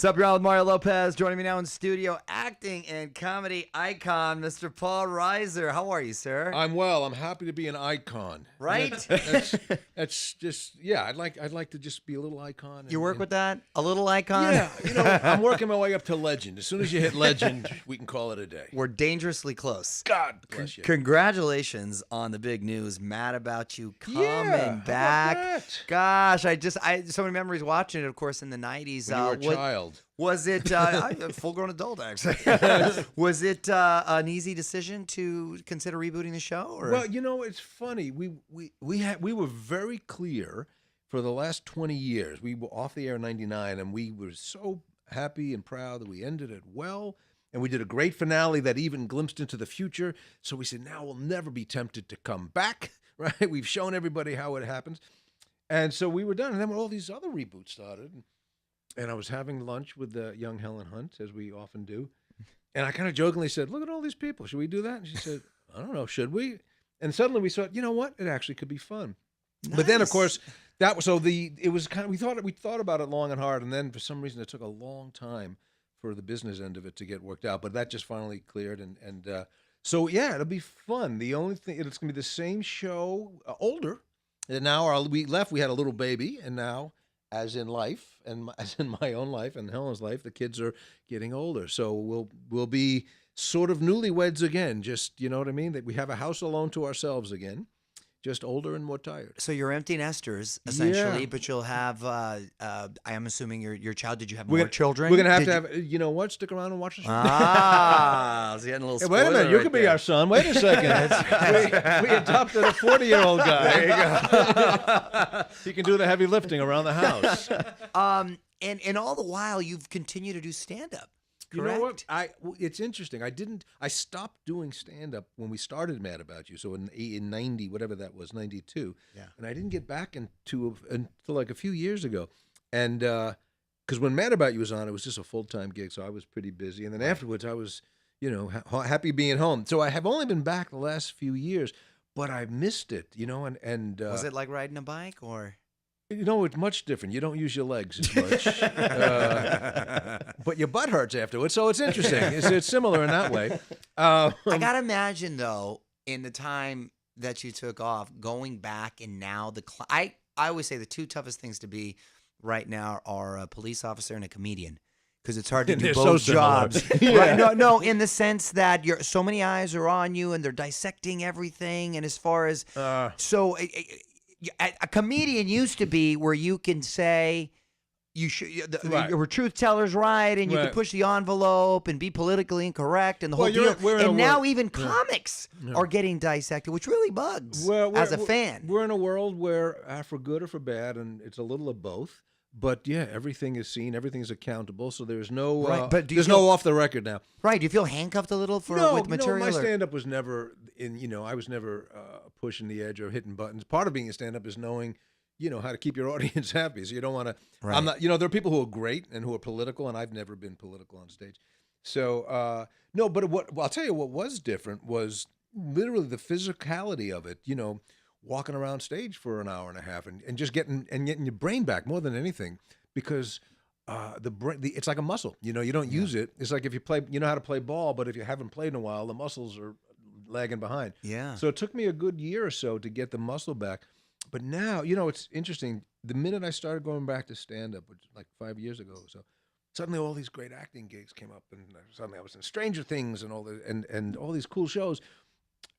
What's up, y'all? With Mario Lopez. Joining me now in studio, acting and comedy icon, Mr. Paul Reiser. How are you, sir? I'm well. I'm happy to be an icon. Right? That's just, yeah. I'd like to just be a little icon. You work with that? A little icon? Yeah. I'm working my way up to legend. As soon as you hit legend, we can call it a day. We're dangerously close. God bless you. Congratulations on the big news. Mad About You coming How back. about that? Gosh, I so many memories watching it, of course, in the 90s. When you were a child. Was it a full-grown adult, actually? Was it an easy decision to consider rebooting the show? Or? Well, you know, it's funny. We were very clear for the last 20 years. We were off the air in '99, and we were so happy and proud that we ended it well. And we did a great finale that even glimpsed into the future. So we said, now we'll never be tempted to come back, right? We've shown everybody how it happens. And so we were done. And then all these other reboots started. And I was having lunch with young Helen Hunt, as we often do. And I kind of jokingly said, look at all these people. Should we do that? And she said, I don't know. Should we? And suddenly we thought, you know what? It actually could be fun. Nice. But then, of course, that was it was kind of, we thought about it long and hard. And then for some reason, it took a long time for the business end of it to get worked out. But that just finally cleared. And so, yeah, it'll be fun. The only thing, it's going to be the same show, older. And now we had a little baby. And now, as in life, and as in my own life and Helen's life, the kids are getting older. So we'll be sort of newlyweds again. Just, you know what I mean? That we have a house alone to ourselves again. Just older and more tired. So you're empty nesters, essentially, Yeah. but you'll have, I am assuming your child, did you have more children? We're going to have to have, you know what? Stick around and watch the show. Ah, I was getting a little Hey, wait a minute. You could be our son. Wait a second. we adopted a 40-year-old guy. There you go. He can do the heavy lifting around the house. And all the while, you've continued to do stand-up. You Correct? know what? It's interesting. I stopped doing stand-up when we started Mad About You. So in 90, whatever that was, 92. Yeah. And I didn't get back until like a few years ago. And because when Mad About You was on, it was just a full-time gig. So I was pretty busy. And then afterwards, I was, you know, happy being home. So I have only been back the last few years, but I missed it, you know. And was it like riding a bike or? You know, it's much different. You don't use your legs as much, but your butt hurts afterwards. So it's interesting. It's similar in that way. I gotta imagine though, in the time that you took off, going back and now I always say the two toughest things to be right now are a police officer and a comedian. Because it's hard to do both jobs. Yeah. Right? No, in the sense that so many eyes are on you and they're dissecting everything. And as far as a comedian used to be where you can say you were truth tellers, right, and you could push the envelope and be politically incorrect and the whole deal. And now even comics are getting dissected, which really bugs as a fan. We're in a world where for good or for bad, and it's a little of both. But yeah, everything is seen, everything is accountable, so there's no no off the record now. Right? Do you feel handcuffed a little with material? No, my stand-up was never I was never pushing the edge or hitting buttons. Part of being a stand-up is knowing, you know, how to keep your audience happy. So you don't want to. Right. I'm not. You know, there are people who are great and who are political, and I've never been political on stage. So no, but I'll tell you what was different was literally the physicality of it. You know. Walking around stage for an hour and a half and just getting your brain back more than anything, because the brain it's like a muscle. You know, you don't use it. It's like if you play, you know how to play ball, but if you haven't played in a while, the muscles are lagging behind. Yeah. So it took me a good year or so to get the muscle back. But now, you know, it's interesting. The minute I started going back to stand-up, which like 5 years ago, so suddenly all these great acting gigs came up, and suddenly I was in Stranger Things and and all these cool shows.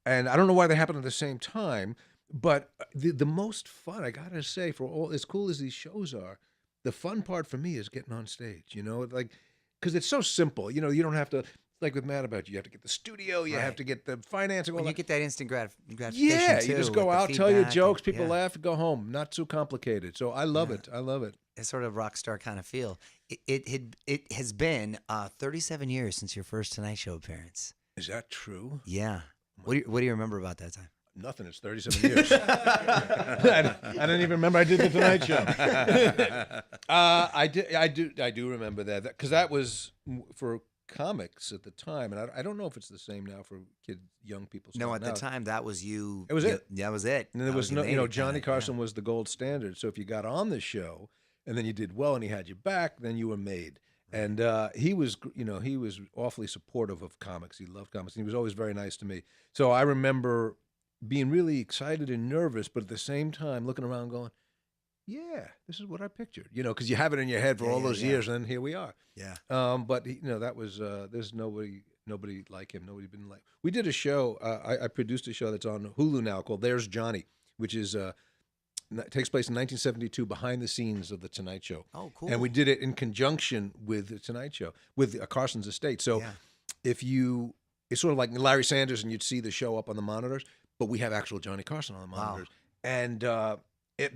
And I don't know why they happened at the same time. But the most fun, I gotta say, for all as cool as these shows are, the fun part for me is getting on stage. You know, like because it's so simple. You know, you don't have to like with Mad About You. You have to get the studio. You have to get the financing. When you get that instant gratification. Yeah, too, you just go out, tell your jokes, people laugh, go home. Not too complicated. So I love it. I love it. It's sort of rock star kind of feel. It has been 37 years since your first Tonight Show appearance. Is that true? Yeah. What do you remember about that time? Nothing. It's 37 years. I don't even remember I did the Tonight Show. I do remember that because that was for comics at the time, and I don't know if it's the same now for young people. No, at the time that was you. It was it. That was it. And there was no, Johnny Carson was the gold standard. So if you got on the show and then you did well and he had you back, then you were made. And he was awfully supportive of comics. He loved comics. And he was always very nice to me. So I remember being really excited and nervous, but at the same time looking around going, yeah, this is what I pictured, because you have it in your head for all those years, and then here we are. Yeah. But that was there's nobody like him. Nobody been like. We did a show. I produced a show that's on Hulu now called There's Johnny, which is takes place in 1972 behind the scenes of the Tonight Show. Oh, cool. And we did it in conjunction with the Tonight Show with Carson's estate. So it's sort of like Larry Sanders, and you'd see the show up on the monitors, but we have actual Johnny Carson on the monitors, and.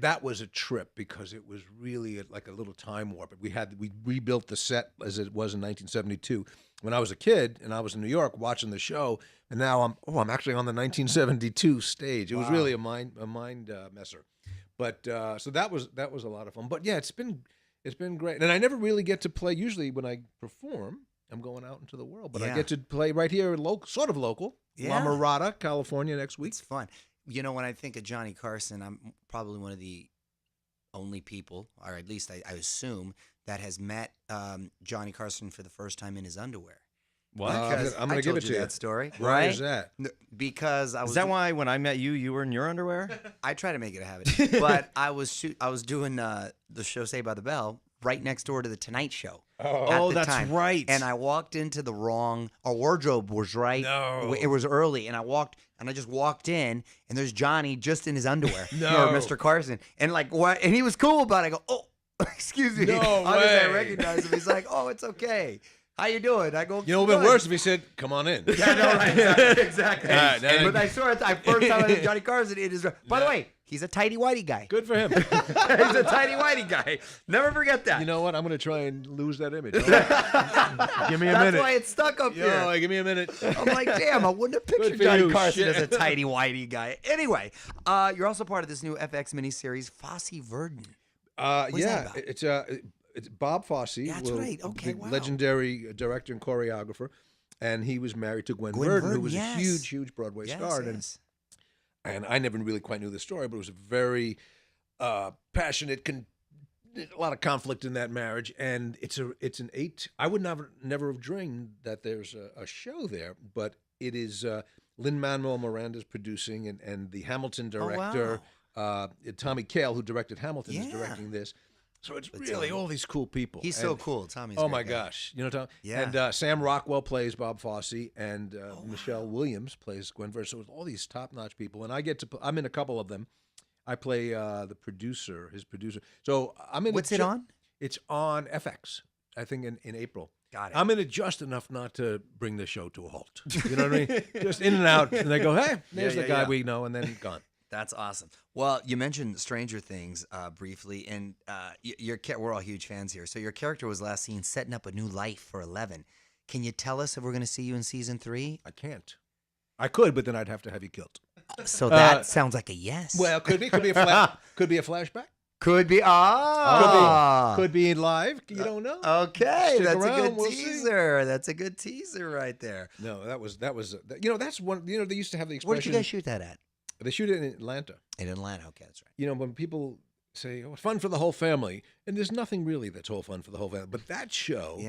That was a trip because it was really like a little time warp. We rebuilt the set as it was in 1972 when I was a kid and I was in New York watching the show, and now I'm actually on the 1972 stage. It was really a mind messer, but so that was a lot of fun. But yeah, it's been great, and I never really get to play. Usually when I perform, I'm going out into the world, but I get to play right here, sort of local, La Mirada, California next week. It's fun. When I think of Johnny Carson, I'm probably one of the only people, or at least I assume, that has met Johnny Carson for the first time in his underwear. What? I'm going to give it to you. That story. Why is that? Because I was. Is that why when I met you, you were in your underwear? I try to make it a habit, but I was doing the show Saved by the Bell right next door to the Tonight Show. Oh, that's time. right. And I walked into the wrong. Our wardrobe was right. No, it was early, and I just walked in, and there's Johnny just in his underwear. No, or Mr. Carson, and like what? And he was cool about it. I go, oh, excuse me. No Obviously, I way. recognize him. He's like, oh, it's okay. How you doing? I go. It would have been worse if he said, "Come on in." Yeah, no, right, exactly. But I saw it. First time I met Johnny Carson in his. By the way, he's a tighty whitey guy. Good for him. He's a tighty whitey guy. Never forget that. You know what? I'm going to try and lose that image. Give me a That's minute. why it's stuck up here. Yo, give me a minute. I'm like, damn, I wouldn't have pictured for Johnny you, Carson shit. as a tighty whitey guy. Anyway, you're also part of this new FX miniseries, Fosse Verdon. What's that about? It's Bob Fosse. That's right. Okay, the wow. legendary director and choreographer, and he was married to Gwen Verdon, who was yes. a huge Broadway star. Yes. And I never really quite knew the story, but it was a very passionate, a lot of conflict in that marriage. And it's an 8. I would never have dreamed that there's a show there, but it is Lin-Manuel Miranda's producing, and the Hamilton director, Tommy Kail, who directed Hamilton, is directing this. So it's really all these cool people. He's so cool. Tommy's oh a my great guy. gosh, you know Tom? Yeah. And Sam Rockwell plays Bob Fosse, and Michelle Williams plays Gwen Verdon. So it's all these top-notch people, and I get to. I'm in a couple of them. I play the producer, his producer. So I'm in. What's it on? It's on FX. I think in April. Got it. I'm in it just enough not to bring the show to a halt. You know what I mean? Just in and out, and they go, "Hey, there's the guy we know," and then gone. That's awesome. Well, you mentioned Stranger Things briefly, and we're all huge fans here. So your character was last seen setting up a new life for 11. Can you tell us if we're going to see you in season 3? I can't. I could, but then I'd have to have you killed. So that sounds like a yes. Well, could be a flashback. Could be. Could be live. You don't know. Okay, Stick that's around, a good we'll teaser. See. That's a good teaser right there. No, that was. That's one. They used to have the expression. Where did you guys shoot that at? They shoot it in Atlanta. In Atlanta, okay, that's right. When people say, "Oh, it's fun for the whole family," and there's nothing really that's all fun for the whole family. But that show,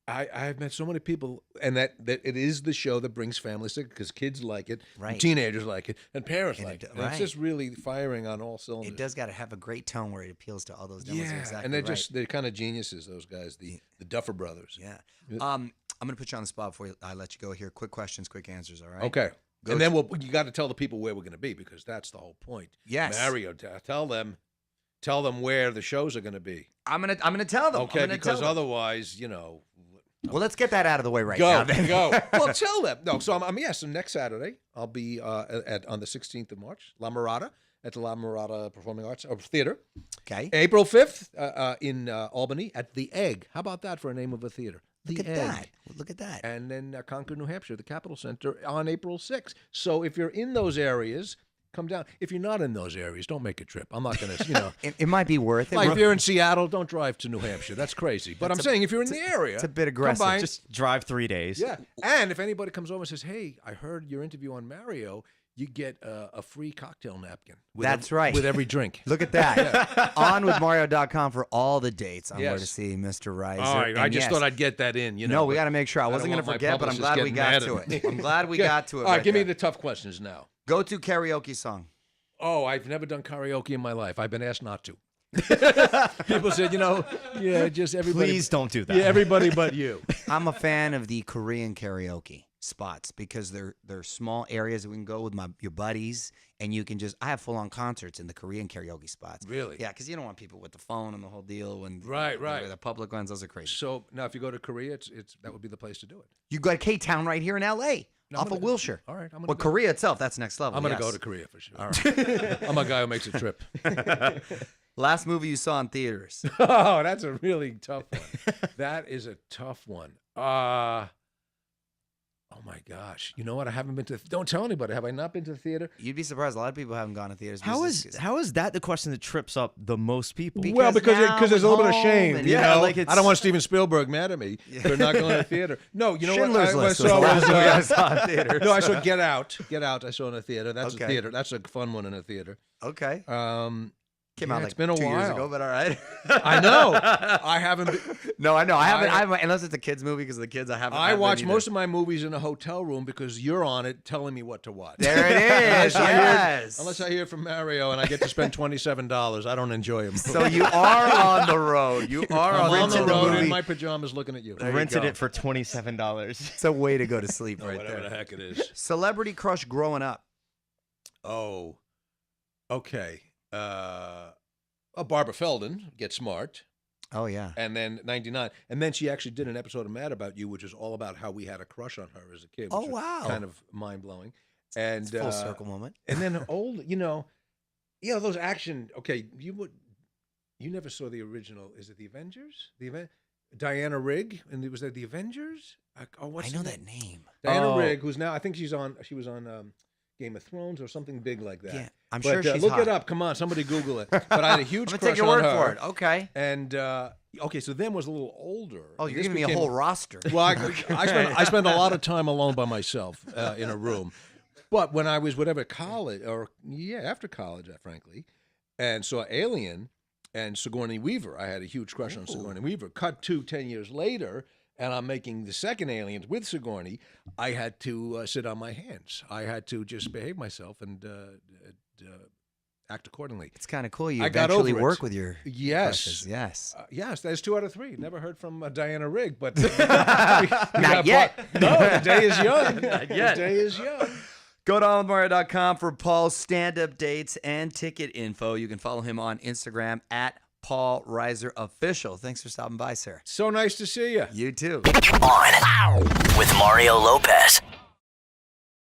I've met so many people, and that it is the show that brings families together because kids like it, and teenagers like it, and parents like it. And it's just really firing on all cylinders. It does got to have a great tone where it appeals to all those demos. Yeah, exactly and they're kind of geniuses. Those guys, the Duffer Brothers. Yeah. I'm gonna put you on the spot before I let you go here. Quick questions, quick answers. All right. Okay. And then you got to tell the people where we're going to be because that's the whole point. Yes. Mario, tell them where the shows are going to be. I'm gonna tell them. Okay, because otherwise, Well, let's get that out of the way now. Go. Well, tell them. No, so so next Saturday I'll be on the 16th of March, La Mirada, at the La Mirada Performing Arts Theater. Okay. April 5th in Albany at the Egg. How about that for a name of a theater? Look at that. And then Concord, New Hampshire, the Capitol Center on April 6th. So if you're in those areas, come down. If you're not in those areas, don't make a trip. I'm not going to, it might be worth it. Like if you're in Seattle, don't drive to New Hampshire. That's crazy. But I'm saying if you're in the area. It's a bit aggressive. Just drive 3 days. Yeah. And if anybody comes over and says, "Hey, I heard your interview on Mario. you get a free cocktail napkin. That's right. With every drink. Look at that. OnWithMario.com for all the dates on where to Yes. see Mr. Reiser. All right, And I just yes, thought I'd get that in. You know, No, we but got to make sure. I don't wasn't going to want my forget, but I'm publicist glad we getting got mad to at me. it. I'm glad we got to it. All right, right give me there. the tough questions now. Go-to karaoke song. Oh, I've never done karaoke in my life. I've been asked not to. People said, just everybody. Please don't do that. Yeah, everybody but you. I'm a fan of the Korean karaoke spots because they're small areas that we can go with your buddies, and you can I have full-on concerts in the Korean karaoke spots. Really? Yeah, because you don't want people with the phone and the whole deal. And Right. The public ones, those are crazy. So now, if you go to Korea, it's that would be the place to do it. You got K-Town right here in L.A. No, off of Wilshire. All right, I'm gonna Well, go. Korea itself, that's next level. I'm going to yes. go to Korea for sure. All right. I'm a guy who makes a trip. Last movie you saw in theaters. Oh, that's a really tough one. That is a tough one. Oh my gosh! You know what? I haven't been to. Don't tell anybody. Have I not been to the theater? You'd be surprised. A lot of people haven't gone to theaters. How is that the question that trips up the most people? Well, because there's a little bit of shame. and- You yeah, know? like it's- I don't want Steven Spielberg mad at me for not going to the theater. No, you know Schindler's what? List I saw was the last was, movie I saw in theaters. no, I saw Get Out. Get Out. I saw in a theater. That's Okay. a theater. That's a fun one in a theater. Okay. Came out out. like It's been a 2 years while. ago, but all right. I know. I haven't. No, I know. I haven't unless it's a kids movie because the kids I haven't. I watch most of my movies in a hotel room because you're on it telling me what to watch. There it is. Yes. Unless I hear from Mario and I get to spend $27, I don't enjoy him. So you are on the road. You are I'm on the renting road movie. in my pajamas looking at you. There you Rented go. it for $27. It's a way to go to sleep right Whatever there. the heck it is. Celebrity crush growing up. Oh, okay. Barbara Feldon, Get Smart, Oh yeah. and then 99. And then she actually did an episode of Mad About You, which is all about how we had a crush on her as a kid. Oh, which was wow. Kind of mind-blowing. And It's a full circle moment. And then those action. Okay, you never saw the original. Is it the Avengers? Diana Rigg, and was that the Avengers? What's I know her that name. Diana Oh. Rigg, who's now I think she was on Game of Thrones or something big like that. Yeah, I'm But, sure she's look hot. it up. Come on, somebody Google it. But I had a huge I'm crush gonna take your word on her. for it. Okay. And okay, so then was a little older. Oh, And you're this giving me a became- whole roster. Well, I spent a lot of time alone by myself in a room. But when I was after college, frankly, and saw Alien and Sigourney Weaver, I had a huge crush on Sigourney Weaver. Cut to 10 years later, and I'm making the second Aliens with Sigourney. I had to sit on my hands. I had to just behave myself and act accordingly. It's kind of cool. You I got eventually over it. work with your Yes. crushes. Yes. Yes, that's 2 out of 3. Never heard from Diana Rigg, but Not yet. No, the day is young. Not yet. The day is young. Go to onwithmario.com for Paul's stand-up dates and ticket info. You can follow him on Instagram at Paul Reiser Official. Thanks for stopping by, sir. So nice to see you. You too. On with Mario Lopez.